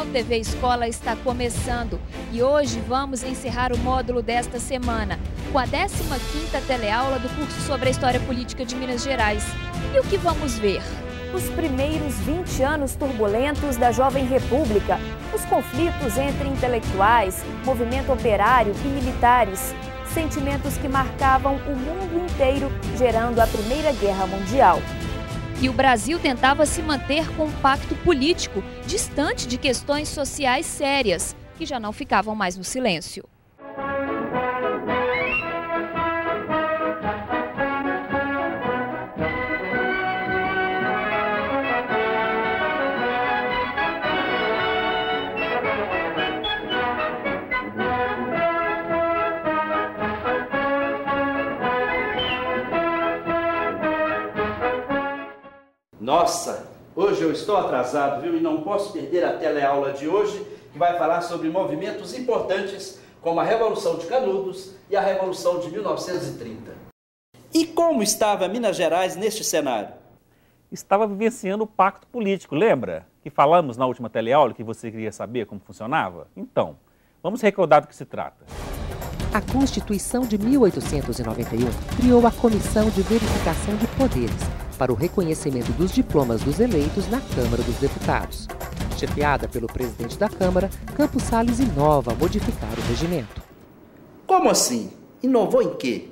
Jornal TV Escola está começando e hoje vamos encerrar o módulo desta semana com a 15ª teleaula do curso sobre a História Política de Minas Gerais. E o que vamos ver? Os primeiros 20 anos turbulentos da Jovem República, os conflitos entre intelectuais, movimento operário e militares, sentimentos que marcavam o mundo inteiro, gerando a Primeira Guerra Mundial. E o Brasil tentava se manter com um pacto político, distante de questões sociais sérias, que já não ficavam mais no silêncio. Nossa, hoje eu estou atrasado, viu? E não posso perder a teleaula de hoje, que vai falar sobre movimentos importantes como a Revolução de Canudos e a Revolução de 1930. E como estava Minas Gerais neste cenário? Estava vivenciando o pacto político, lembra? Que falamos na última teleaula que você queria saber como funcionava? Então, vamos recordar do que se trata. A Constituição de 1891 criou a Comissão de Verificação de Poderes para o reconhecimento dos diplomas dos eleitos na Câmara dos Deputados. Chefiada pelo presidente da Câmara, Campos Salles inova a modificar o regimento. Como assim? Inovou em quê?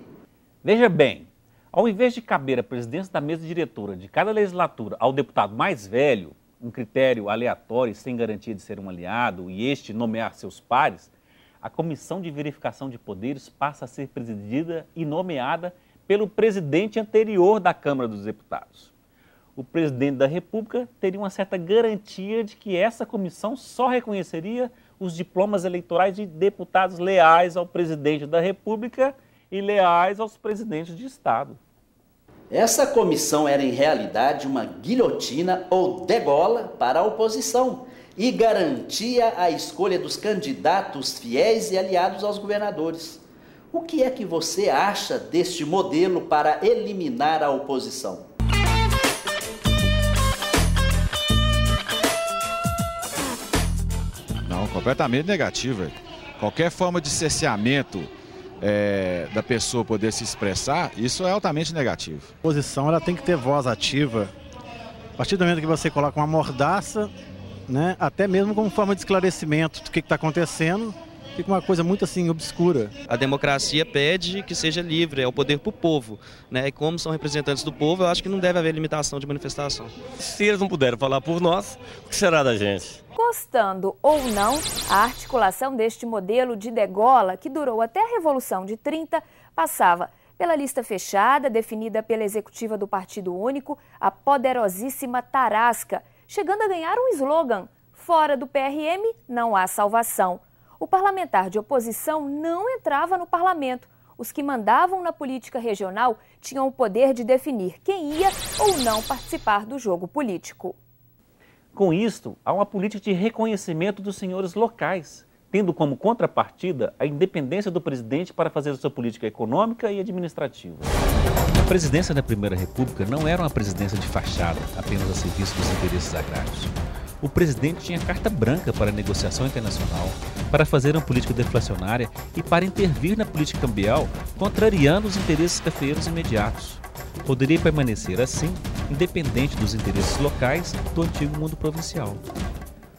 Veja bem, ao invés de caber a presidência da mesa diretora de cada legislatura ao deputado mais velho, um critério aleatório e sem garantia de ser um aliado, e este nomear seus pares, a Comissão de Verificação de Poderes passa a ser presidida e nomeada pelo presidente anterior da Câmara dos Deputados. O presidente da República teria uma certa garantia de que essa comissão só reconheceria os diplomas eleitorais de deputados leais ao presidente da República e leais aos presidentes de Estado. Essa comissão era, em realidade, uma guilhotina ou degola para a oposição e garantia a escolha dos candidatos fiéis e aliados aos governadores. O que é que você acha deste modelo para eliminar a oposição? Não, completamente negativa. Qualquer forma de cerceamento da pessoa poder se expressar, isso é altamente negativo. A oposição ela tem que ter voz ativa. A partir do momento que você coloca uma mordaça, né, até mesmo como forma de esclarecimento do que está acontecendo, fica uma coisa muito assim obscura. A democracia pede que seja livre, é o poder para o povo, né? E como são representantes do povo, eu acho que não deve haver limitação de manifestação. Se eles não puderem falar por nós, o que será da gente? Gostando ou não, a articulação deste modelo de degola, que durou até a Revolução de 30, passava pela lista fechada, definida pela executiva do Partido Único, a poderosíssima Tarasca, chegando a ganhar um slogan: fora do PRM não há salvação. O parlamentar de oposição não entrava no parlamento. Os que mandavam na política regional tinham o poder de definir quem ia ou não participar do jogo político. Com isto, há uma política de reconhecimento dos senhores locais, tendo como contrapartida a independência do presidente para fazer a sua política econômica e administrativa. A presidência da Primeira República não era uma presidência de fachada, apenas a serviço dos interesses agrários. O presidente tinha carta branca para a negociação internacional, para fazer uma política deflacionária e para intervir na política cambial, contrariando os interesses cafeeiros imediatos. Poderia permanecer assim, independente dos interesses locais do antigo mundo provincial.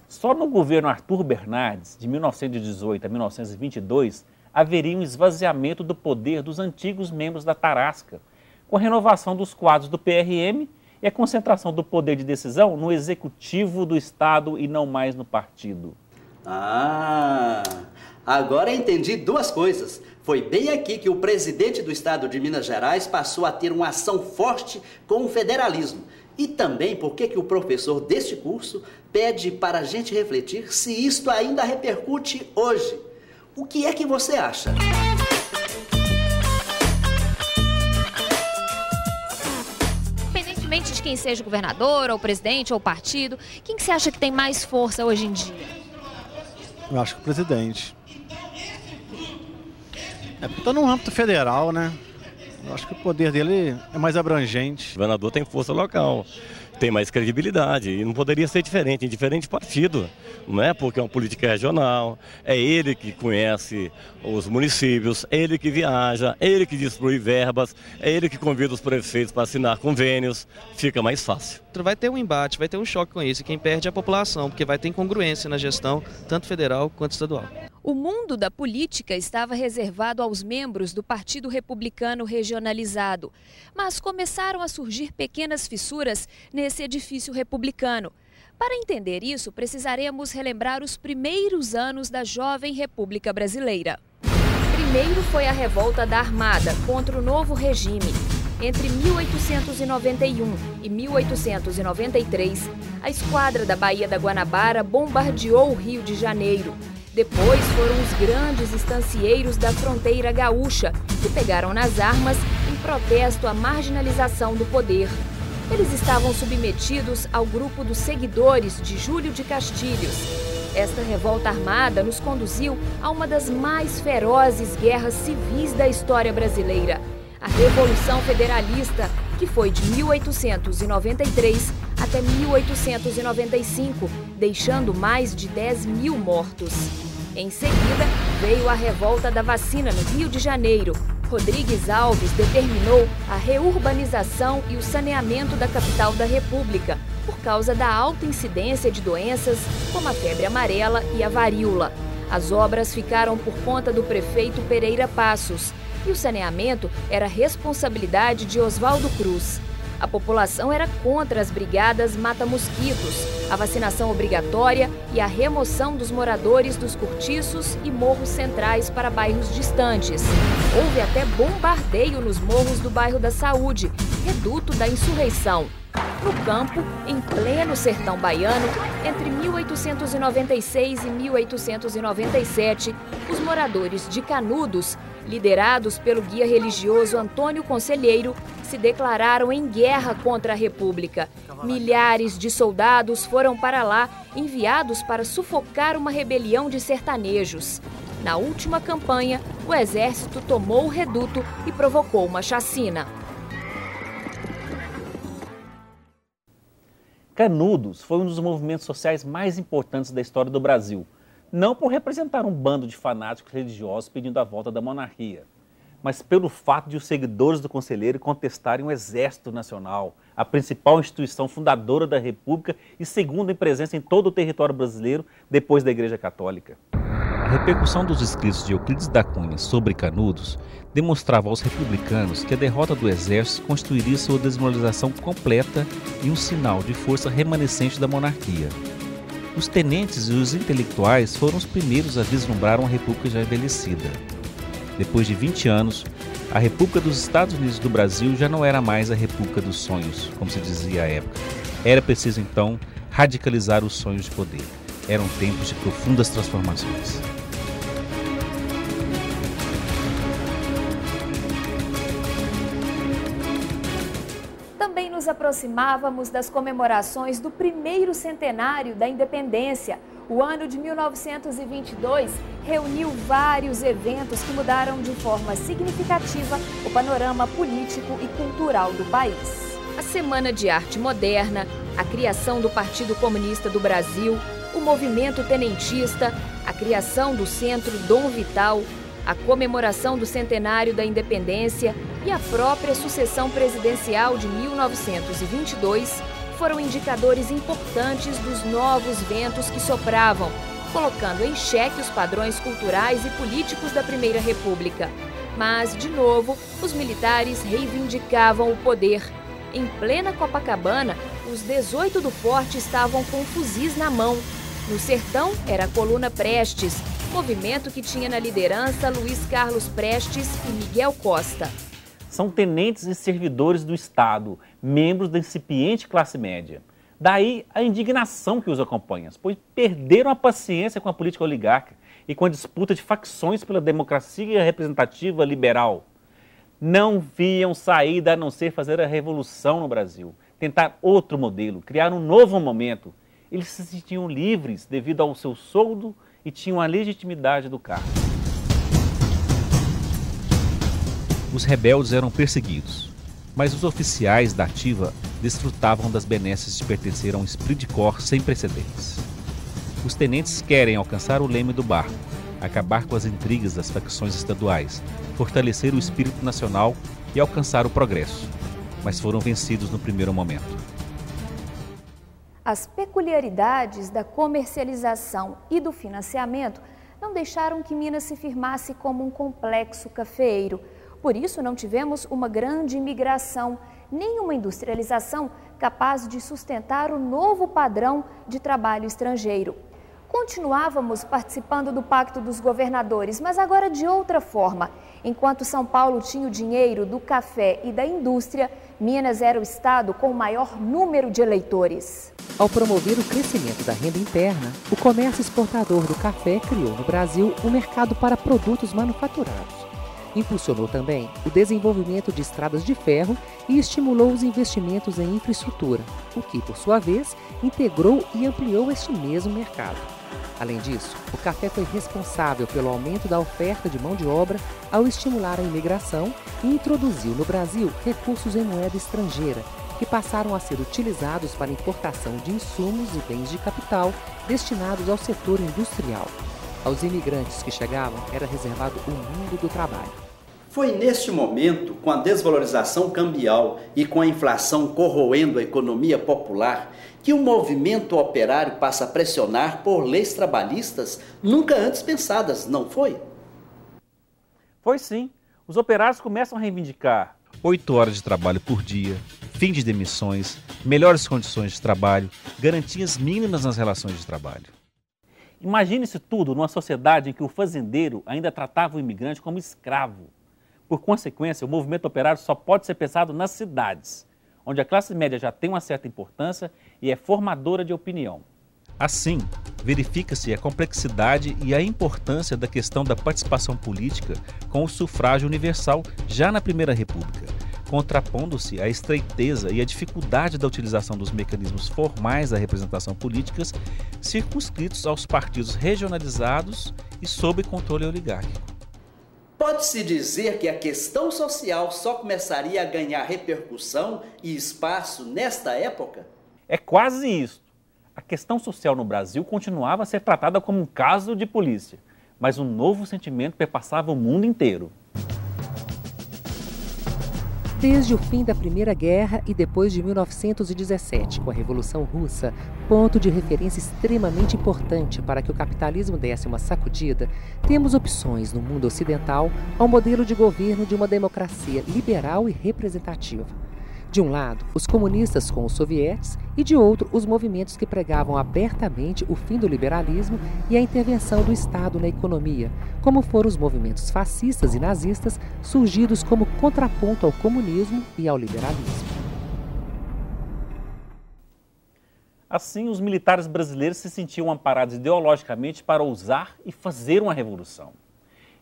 Só no governo Arthur Bernardes, de 1918 a 1922, haveria um esvaziamento do poder dos antigos membros da Tarasca, com a renovação dos quadros do PRM e a concentração do poder de decisão no executivo do Estado e não mais no partido. Ah, agora entendi duas coisas. Foi bem aqui que o presidente do Estado de Minas Gerais passou a ter uma ação forte com o federalismo. E também porque que o professor deste curso pede para a gente refletir se isto ainda repercute hoje. O que é que você acha? Independentemente de quem seja governador, ou presidente, ou partido, quem que você acha que tem mais força hoje em dia? Eu acho que o presidente. Está no âmbito federal, né? Eu acho que o poder dele é mais abrangente. O governador tem força local. tem mais credibilidade e não poderia ser diferente, em diferente partido, não é? Porque é uma política regional, é ele que conhece os municípios, é ele que viaja, é ele que distribui verbas, é ele que convida os prefeitos para assinar convênios, fica mais fácil. Vai ter um embate, vai ter um choque com isso, e quem perde é a população, porque vai ter incongruência na gestão, tanto federal quanto estadual. O mundo da política estava reservado aos membros do Partido Republicano Regionalizado, mas começaram a surgir pequenas fissuras nesse edifício republicano. Para entender isso, precisaremos relembrar os primeiros anos da jovem República Brasileira. Primeiro foi a revolta da Armada contra o novo regime. Entre 1891 e 1893, a esquadra da Baía da Guanabara bombardeou o Rio de Janeiro. Depois foram os grandes estancieiros da fronteira gaúcha, que pegaram nas armas em protesto à marginalização do poder. Eles estavam submetidos ao grupo dos seguidores de Júlio de Castilhos. Esta revolta armada nos conduziu a uma das mais ferozes guerras civis da história brasileira, a Revolução Federalista, que foi de 1893 até 1895, deixando mais de 10 mil mortos. Em seguida, veio a revolta da vacina no Rio de Janeiro. Rodrigues Alves determinou a reurbanização e o saneamento da capital da República, por causa da alta incidência de doenças como a febre amarela e a varíola. As obras ficaram por conta do prefeito Pereira Passos, e o saneamento era responsabilidade de Oswaldo Cruz. A população era contra as brigadas mata-mosquitos, a vacinação obrigatória e a remoção dos moradores dos cortiços e morros centrais para bairros distantes. Houve até bombardeio nos morros do bairro da Saúde, reduto da insurreição. No campo, em pleno sertão baiano, entre 1896 e 1897, os moradores de Canudos, liderados pelo guia religioso Antônio Conselheiro, se declararam em guerra contra a República. Milhares de soldados foram para lá, enviados para sufocar uma rebelião de sertanejos. Na última campanha, o exército tomou o reduto e provocou uma chacina. Canudos foi um dos movimentos sociais mais importantes da história do Brasil, não por representar um bando de fanáticos religiosos pedindo a volta da monarquia, mas pelo fato de os seguidores do Conselheiro contestarem o Exército Nacional, a principal instituição fundadora da República e segunda em presença em todo o território brasileiro depois da Igreja Católica. A repercussão dos escritos de Euclides da Cunha sobre Canudos demonstrava aos republicanos que a derrota do exército constituiria sua desmoralização completa e um sinal de força remanescente da monarquia. Os tenentes e os intelectuais foram os primeiros a vislumbrar uma república já envelhecida. Depois de 20 anos, a República dos Estados Unidos do Brasil já não era mais a República dos Sonhos, como se dizia à época. Era preciso, então, radicalizar os sonhos de poder. Eram tempos de profundas transformações. Também nos aproximávamos das comemorações do primeiro centenário da independência. O ano de 1922 reuniu vários eventos que mudaram de forma significativa o panorama político e cultural do país. A Semana de Arte Moderna, a criação do Partido Comunista do Brasil, o movimento tenentista, a criação do Centro Dom Vital, a comemoração do centenário da independência e a própria sucessão presidencial de 1922 foram indicadores importantes dos novos ventos que sopravam, colocando em xeque os padrões culturais e políticos da Primeira República. Mas, de novo, os militares reivindicavam o poder. Em plena Copacabana, os 18 do Forte estavam com fuzis na mão. No sertão, era a Coluna Prestes, movimento que tinha na liderança Luiz Carlos Prestes e Miguel Costa. São tenentes e servidores do Estado, membros da incipiente classe média. Daí a indignação que os acompanha, pois perderam a paciência com a política oligarca e com a disputa de facções pela democracia representativa liberal. Não viam saída a não ser fazer a revolução no Brasil, tentar outro modelo, criar um novo momento. Eles se sentiam livres devido ao seu soldo e tinham a legitimidade do cargo. Os rebeldes eram perseguidos. Mas os oficiais da ativa desfrutavam das benesses de pertencer a um esprit de corps sem precedentes. Os tenentes querem alcançar o leme do barco, acabar com as intrigas das facções estaduais, fortalecer o espírito nacional e alcançar o progresso, mas foram vencidos no primeiro momento. As peculiaridades da comercialização e do financiamento não deixaram que Minas se firmasse como um complexo cafeeiro. Por isso, não tivemos uma grande imigração, nem uma industrialização capaz de sustentar o novo padrão de trabalho estrangeiro. Continuávamos participando do Pacto dos Governadores, mas agora de outra forma. Enquanto São Paulo tinha o dinheiro do café e da indústria, Minas era o estado com o maior número de eleitores. Ao promover o crescimento da renda interna, o comércio exportador do café criou no Brasil um mercado para produtos manufaturados. Impulsionou também o desenvolvimento de estradas de ferro e estimulou os investimentos em infraestrutura, o que, por sua vez, integrou e ampliou este mesmo mercado. Além disso, o café foi responsável pelo aumento da oferta de mão de obra ao estimular a imigração e introduziu no Brasil recursos em moeda estrangeira, que passaram a ser utilizados para importação de insumos e bens de capital destinados ao setor industrial. Aos imigrantes que chegavam era reservado o mundo do trabalho. Foi neste momento, com a desvalorização cambial e com a inflação corroendo a economia popular, que o movimento operário passa a pressionar por leis trabalhistas nunca antes pensadas, não foi? Foi sim. Os operários começam a reivindicar 8 horas de trabalho por dia, fim de demissões, melhores condições de trabalho, garantias mínimas nas relações de trabalho. Imagine isso tudo numa sociedade em que o fazendeiro ainda tratava o imigrante como escravo. Por consequência, o movimento operário só pode ser pensado nas cidades, onde a classe média já tem uma certa importância e é formadora de opinião. Assim, verifica-se a complexidade e a importância da questão da participação política com o sufrágio universal já na Primeira República, contrapondo-se à estreiteza e à dificuldade da utilização dos mecanismos formais da representação políticas circunscritos aos partidos regionalizados e sob controle oligárquico. Pode-se dizer que a questão social só começaria a ganhar repercussão e espaço nesta época? É quase isso. A questão social no Brasil continuava a ser tratada como um caso de polícia, mas um novo sentimento perpassava o mundo inteiro. Desde o fim da Primeira Guerra e depois de 1917, com a Revolução Russa, ponto de referência extremamente importante para que o capitalismo desse uma sacudida, temos opções no mundo ocidental ao modelo de governo de uma democracia liberal e representativa. De um lado, os comunistas com os sovietes e de outro, os movimentos que pregavam abertamente o fim do liberalismo e a intervenção do Estado na economia, como foram os movimentos fascistas e nazistas surgidos como contraponto ao comunismo e ao liberalismo. Assim, os militares brasileiros se sentiam amparados ideologicamente para ousar e fazer uma revolução.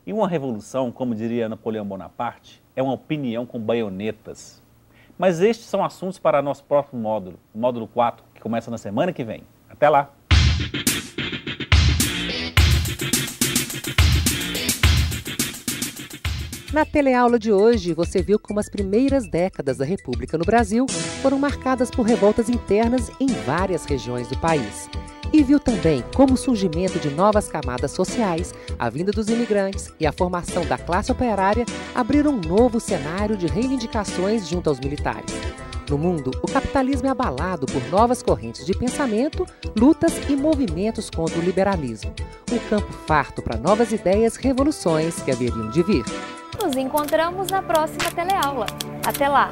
E uma revolução, como diria Napoleão Bonaparte, é uma opinião com baionetas. Mas estes são assuntos para nosso próximo módulo, o módulo 4, que começa na semana que vem. Até lá! Na teleaula de hoje, você viu como as primeiras décadas da República no Brasil foram marcadas por revoltas internas em várias regiões do país. E viu também como o surgimento de novas camadas sociais, a vinda dos imigrantes e a formação da classe operária abriram um novo cenário de reivindicações junto aos militares. No mundo, o capitalismo é abalado por novas correntes de pensamento, lutas e movimentos contra o liberalismo. Um campo farto para novas ideias e revoluções que haveriam de vir. Nos encontramos na próxima teleaula. Até lá!